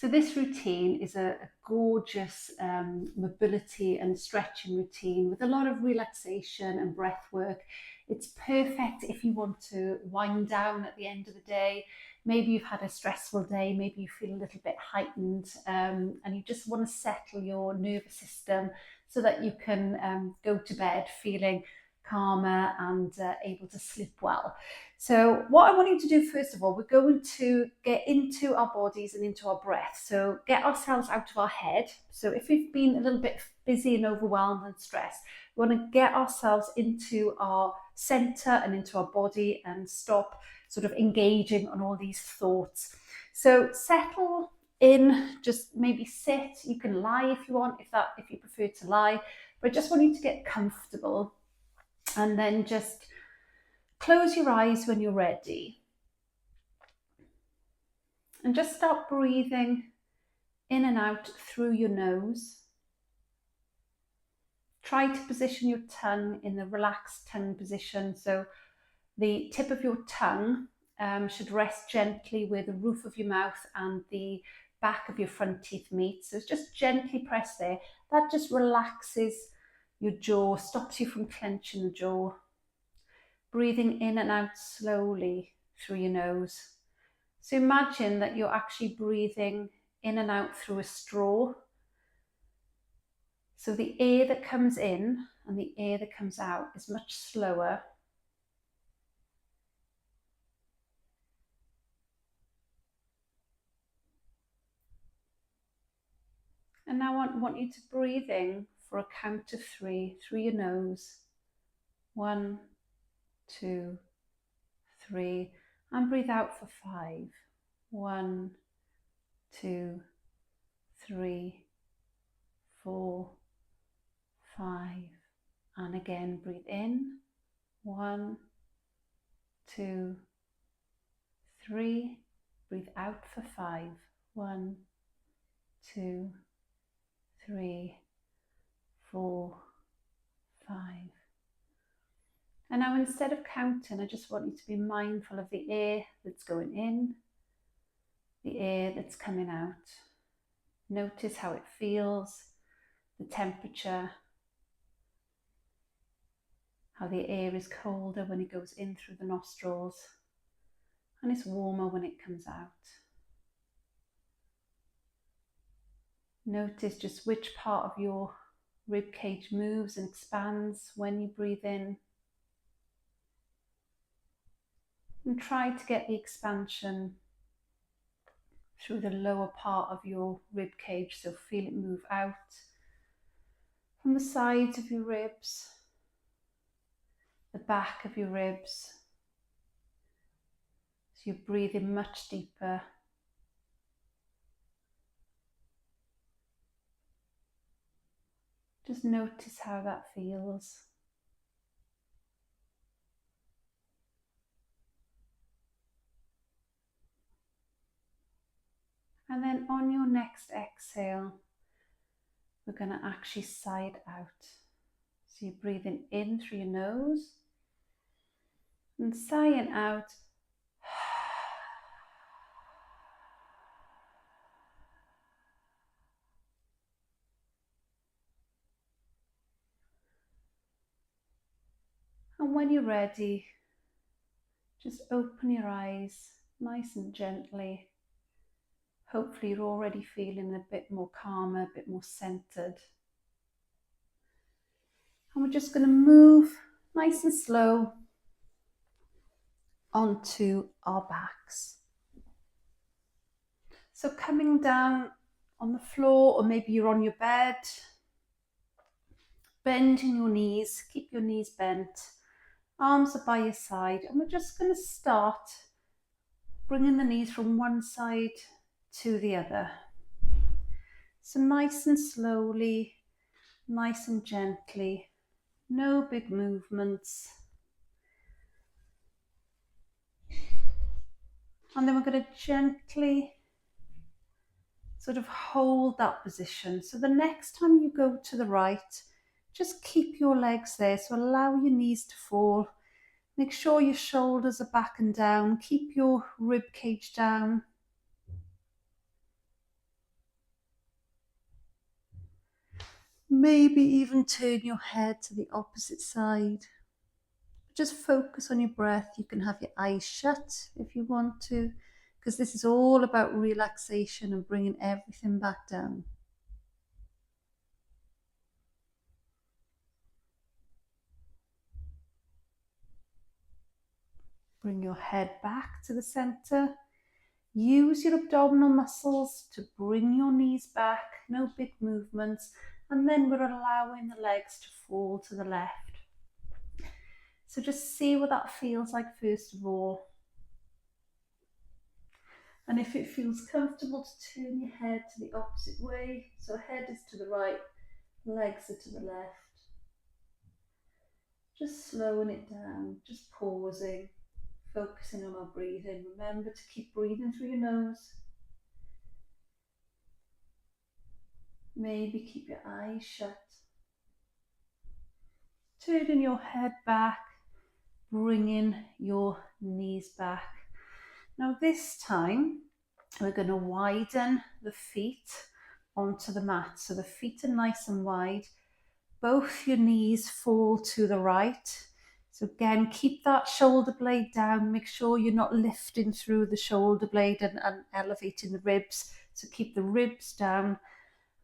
So this routine is a gorgeous mobility and stretching routine with a lot of relaxation and breath work. It's perfect if you want to wind down at the end of the day. Maybe you've had a stressful day, maybe you feel a little bit heightened, and you just want to settle your nervous system so that you can go to bed feeling calmer and able to sleep well. So what I want you to do first of all, we're going to get into our bodies and into our breath. So get ourselves out of our head. So if we've been a little bit busy and overwhelmed and stressed, we want to get ourselves into our center and into our body and stop sort of engaging on all these thoughts. So settle in, just maybe sit. You can lie if you want, if you prefer to lie, but I just want you to get comfortable, and then just close your eyes when you're ready. And just start breathing in and out through your nose. Try to position your tongue in the relaxed tongue position. So the tip of your tongue should rest gently where the roof of your mouth and the back of your front teeth meet. So just gently press there. That just relaxes your jaw, stops you from clenching the jaw. Breathing in and out slowly through your nose. So imagine that you're actually breathing in and out through a straw. So the air that comes in and the air that comes out is much slower. And now I want you to breathe in for a count of 3 through your nose. 1, 2, 3. And breathe out for 5. 1, 2, 3, 4, 5. And again, breathe in. 1, 2, 3. Breathe out for 5. 1, 2, 3, 4, 5. And now instead of counting, I just want you to be mindful of the air that's going in, the air that's coming out. Notice how it feels, the temperature, how the air is colder when it goes in through the nostrils, and it's warmer when it comes out. Notice just which part of your rib cage moves and expands when you breathe in. And try to get the expansion through the lower part of your rib cage, so feel it move out from the sides of your ribs, the back of your ribs. So you're breathing much deeper. Just notice how that feels. And then on your next exhale, we're going to actually side out. So you're breathing in through your nose and sighing out. And when you're ready, just open your eyes nice and gently. Hopefully you're already feeling a bit more calmer, a bit more centered. And we're just going to move nice and slow onto our backs. So coming down on the floor, or maybe you're on your bed, bending your knees, keep your knees bent, arms are by your side, and we're just going to start bringing the knees from one side to the other. So nice and slowly, nice and gently, no big movements. And then we're going to gently sort of hold that position. So the next time you go to the right, just keep your legs there. So allow your knees to fall. Make sure your shoulders are back and down. Keep your rib cage down. Maybe even turn your head to the opposite side. Just focus on your breath. You can have your eyes shut if you want to, because this is all about relaxation and bringing everything back down. Bring your head back to the center. Use your abdominal muscles to bring your knees back, no big movements, and then we're allowing the legs to fall to the left. So just see what that feels like first of all. And if it feels comfortable to turn your head to the opposite way, so head is to the right, legs are to the left. Just slowing it down, just pausing, focusing on our breathing. Remember to keep breathing through your nose. Maybe keep your eyes shut. Turning your head back, bringing your knees back. Now this time, we're going to widen the feet onto the mat. So the feet are nice and wide. Both your knees fall to the right. So again, keep that shoulder blade down. Make sure you're not lifting through the shoulder blade and elevating the ribs. So keep the ribs down.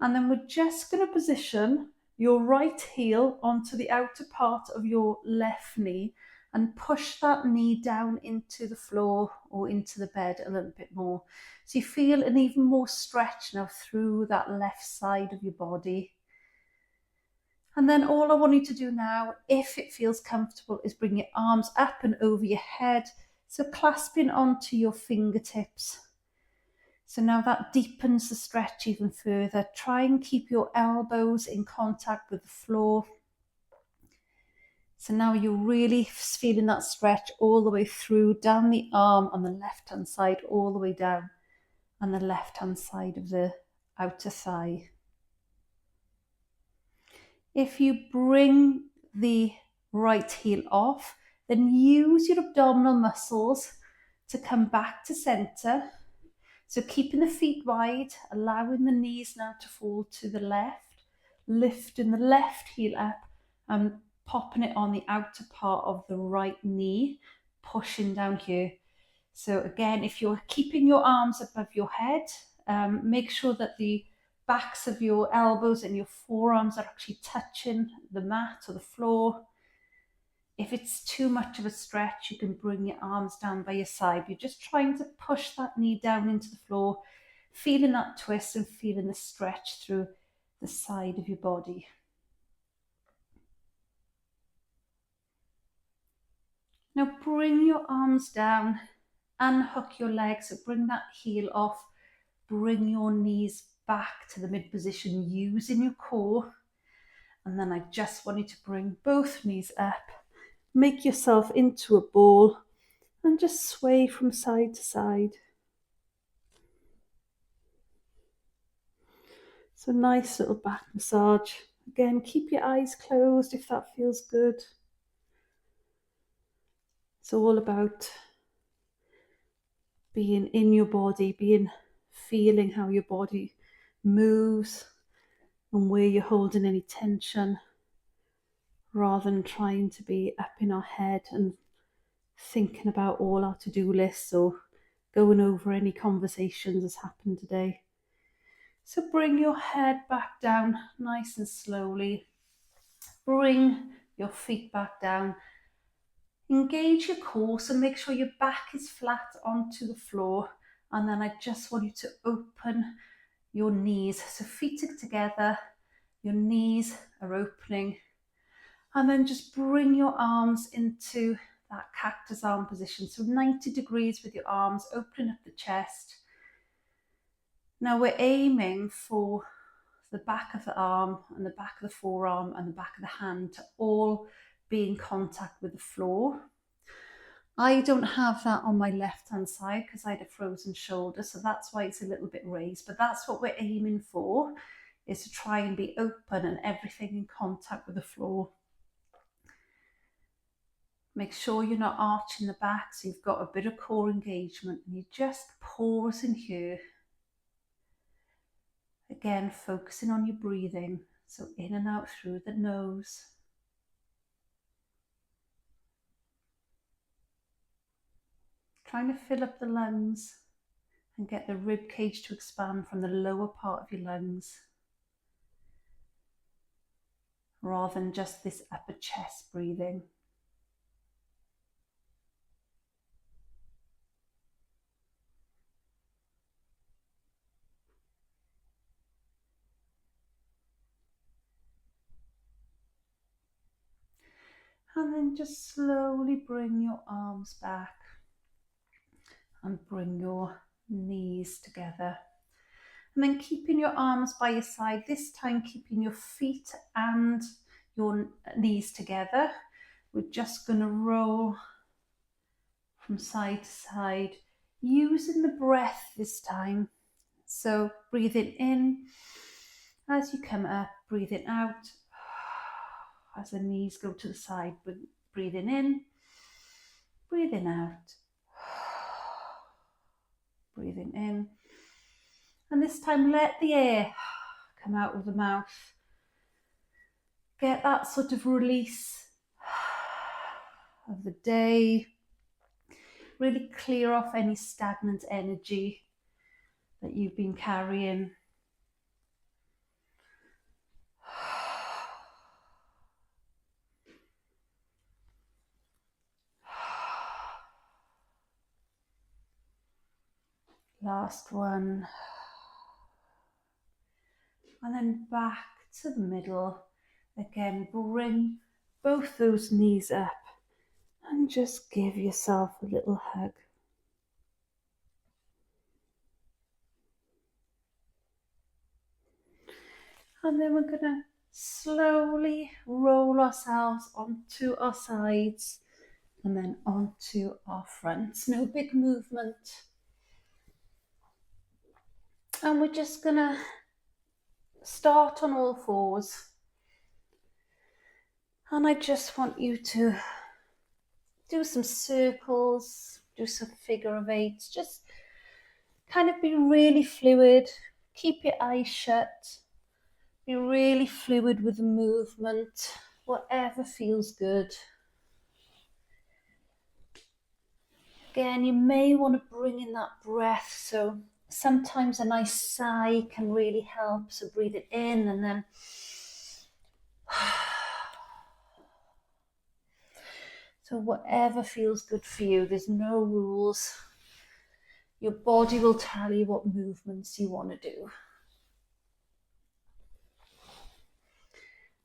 And then we're just going to position your right heel onto the outer part of your left knee and push that knee down into the floor or into the bed a little bit more. So you feel an even more stretch now through that left side of your body. And then all I want you to do now, if it feels comfortable, is bring your arms up and over your head. So clasping onto your fingertips. So now that deepens the stretch even further. Try and keep your elbows in contact with the floor. So now you're really feeling that stretch all the way through, down the arm on the left-hand side, all the way down on the left-hand side of the outer thigh. If you bring the right heel off, then use your abdominal muscles to come back to center. So keeping the feet wide, allowing the knees now to fall to the left, lifting the left heel up and popping it on the outer part of the right knee, pushing down here. So again, if you're keeping your arms above your head, make sure that the backs of your elbows and your forearms are actually touching the mat or the floor. If it's too much of a stretch, you can bring your arms down by your side. You're just trying to push that knee down into the floor, feeling that twist and feeling the stretch through the side of your body. Now bring your arms down, unhook your legs, so bring that heel off, bring your knees back to the mid position using your core. And then I just want you to bring both knees up, make yourself into a ball and just sway from side to side. So nice little back massage. Again, keep your eyes closed if that feels good. It's all about being in your body, feeling how your body moves and where you're holding any tension, rather than trying to be up in our head and thinking about all our to-do lists or going over any conversations that's happened today. So bring your head back down nice and slowly. Bring your feet back down. Engage your core, so make sure your back is flat onto the floor. And then I just want you to open your knees. So feet are together, your knees are opening. And then just bring your arms into that cactus arm position. So 90 degrees with your arms, opening up the chest. Now we're aiming for the back of the arm and the back of the forearm and the back of the hand to all be in contact with the floor. I don't have that on my left hand side because I had a frozen shoulder, so that's why it's a little bit raised, but that's what we're aiming for, is to try and be open and everything in contact with the floor. Make sure you're not arching the back, so you've got a bit of core engagement, and you're just pausing here. Again, focusing on your breathing. So in and out through the nose. Trying to fill up the lungs and get the rib cage to expand from the lower part of your lungs, rather than just this upper chest breathing. And then just slowly bring your arms back and bring your knees together. And then keeping your arms by your side, this time keeping your feet and your knees together. We're just going to roll from side to side, using the breath this time. So breathing in as you come up, breathing out as the knees go to the side, breathing in, breathing out, breathing in. And this time let the air come out of the mouth. Get that sort of release of the day. Really clear off any stagnant energy that you've been carrying. Last one. And then back to the middle. Again, bring both those knees up and just give yourself a little hug. And then we're going to slowly roll ourselves onto our sides and then onto our fronts. No big movement. And we're just going to start on all fours. And I just want you to do some circles, do some figure of eights, just kind of be really fluid. Keep your eyes shut. Be really fluid with the movement, whatever feels good. Again, you may want to bring in that breath. So sometimes a nice sigh can really help. So breathe it in and then so whatever feels good for you. There's no rules. Your body will tell you what movements you want to do.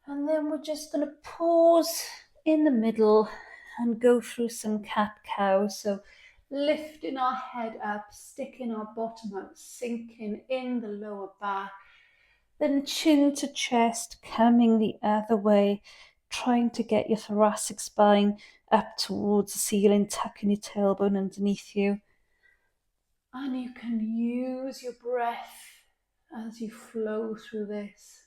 And then we're just going to pause in the middle and go through some cat-cow. So lifting our head up, sticking our bottom out, sinking in the lower back, then chin to chest, coming the other way, trying to get your thoracic spine up towards the ceiling, tucking your tailbone underneath you. And you can use your breath as you flow through this.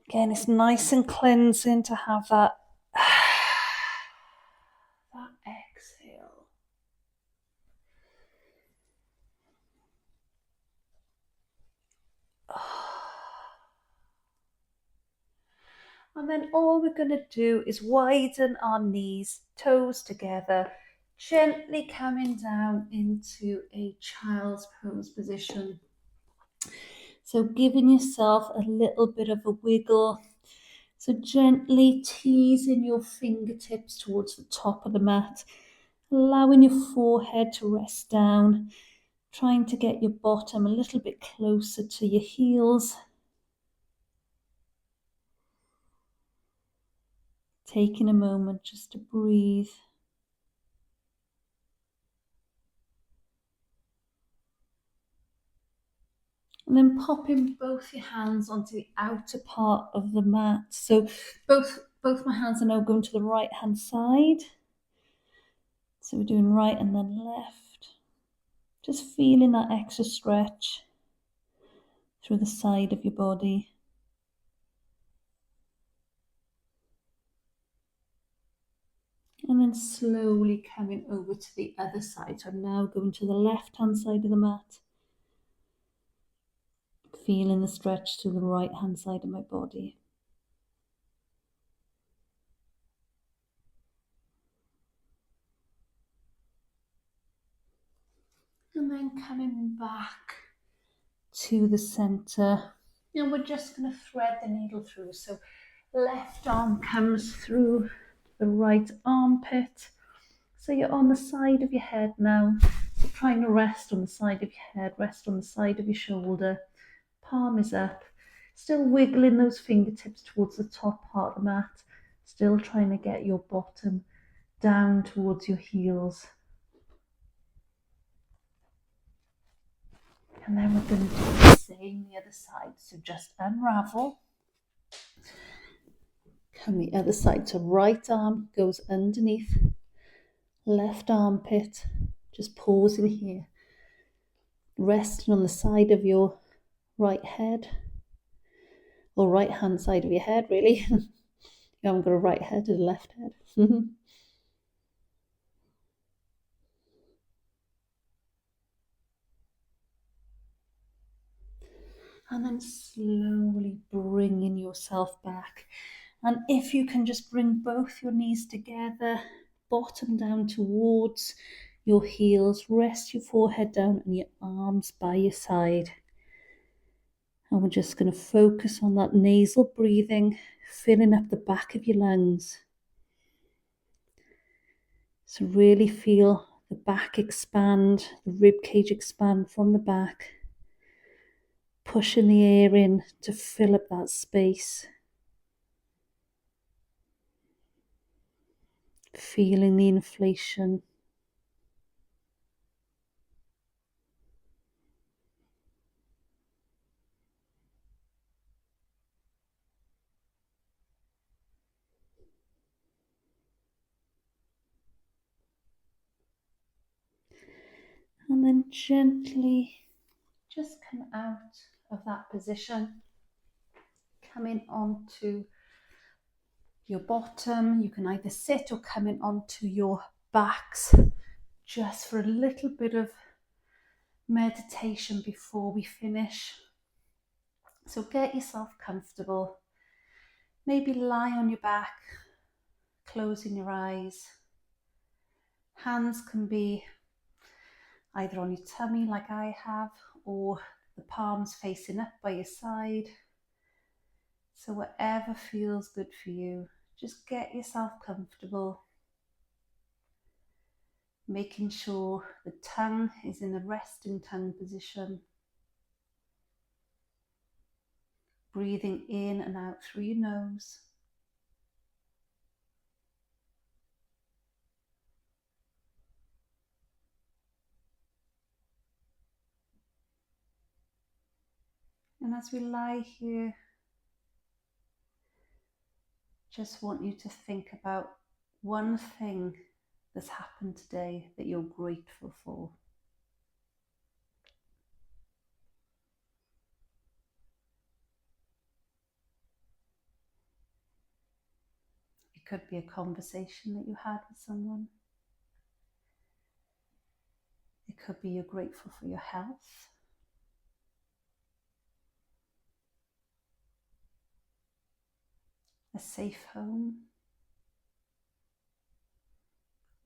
Again, it's nice and cleansing to have that exhale. And then all we're going to do is widen our knees, toes together, gently coming down into a child's pose position. So giving yourself a little bit of a wiggle. So gently teasing your fingertips towards the top of the mat, allowing your forehead to rest down, trying to get your bottom a little bit closer to your heels. Taking a moment just to breathe. And then popping both your hands onto the outer part of the mat. So both my hands are now going to the right hand side. So we're doing right and then left. Just feeling that extra stretch through the side of your body. And then slowly coming over to the other side. So I'm now going to the left-hand side of the mat. Feeling the stretch to the right-hand side of my body. And then coming back to the center. And we're just going to thread the needle through. So left arm comes through the right armpit. So you're on the side of your head now. So trying to rest on the side of your head, rest on the side of your shoulder. Palm is up. Still wiggling those fingertips towards the top part of the mat. Still trying to get your bottom down towards your heels. And then we're going to do the same the other side. So just unravel. Come the other side. So right arm goes underneath left armpit. Just pausing here. Resting on the side of your right head. Or right hand side of your head, really. You haven't got a right head and a left head. And then slowly bringing yourself back. And if you can just bring both your knees together, bottom down towards your heels, rest your forehead down and your arms by your side. And we're just going to focus on that nasal breathing, filling up the back of your lungs. So really feel the back expand, the rib cage expand from the back. Pushing the air in to fill up that space. Feeling the inflation. And then gently just come out of that position. Coming onto your bottom. You can either sit or come in onto your backs just for a little bit of meditation before we finish. So get yourself comfortable. Maybe lie on your back, closing your eyes. Hands can be either on your tummy like I have, or the palms facing up by your side. So whatever feels good for you, just get yourself comfortable. Making sure the tongue is in a resting tongue position. Breathing in and out through your nose. And as we lie here, just want you to think about one thing that's happened today that you're grateful for. It could be a conversation that you had with someone. It could be you're grateful for your health. A safe home.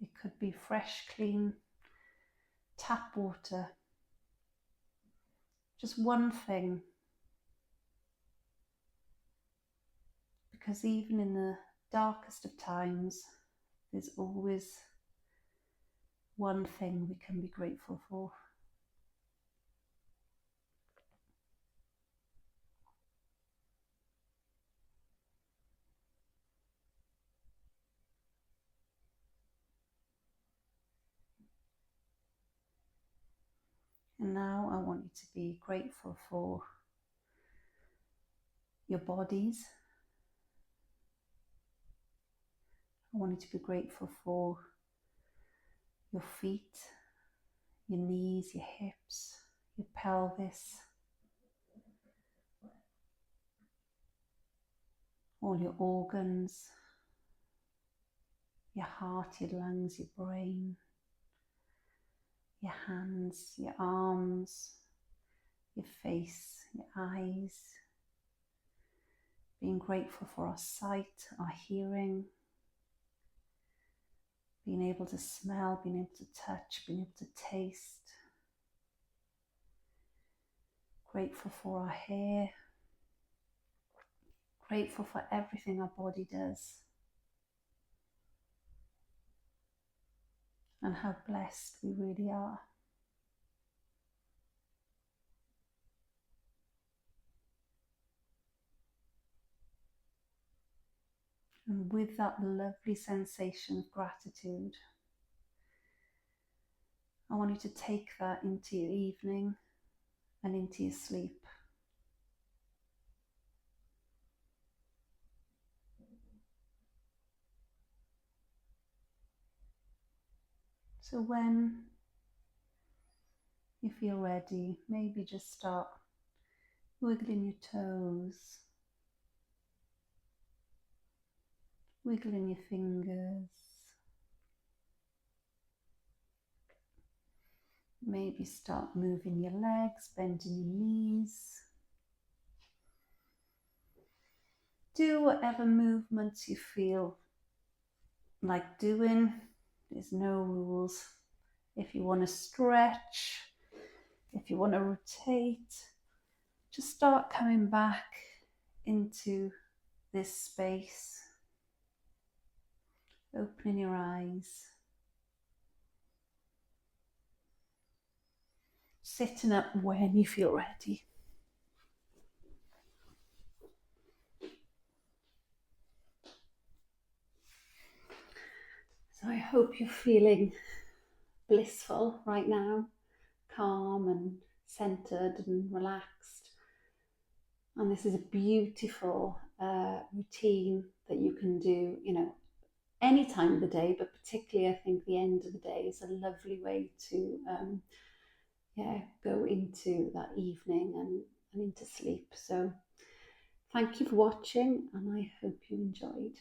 It could be fresh, clean tap water. Just one thing. Because even in the darkest of times, there's always one thing we can be grateful for. And now I want you to be grateful for your bodies. I want you to be grateful for your feet, your knees, your hips, your pelvis, all your organs, your heart, your lungs, your brain, your hands, your arms, your face, your eyes. Being grateful for our sight, our hearing, being able to smell, being able to touch, being able to taste. Grateful for our hair. Grateful for everything our body does. And how blessed we really are. And with that lovely sensation of gratitude, I want you to take that into your evening and into your sleep. So when you feel ready, maybe just start wiggling your toes, wiggling your fingers, maybe start moving your legs, bending your knees. Do whatever movements you feel like doing. There's no rules. If you want to stretch, if you want to rotate, just start coming back into this space, opening your eyes, sitting up when you feel ready. So I hope you're feeling blissful right now, calm and centered and relaxed. And this is a beautiful routine that you can do, any time of the day, but particularly I think the end of the day is a lovely way to go into that evening and into sleep. So thank you for watching, and I hope you enjoyed.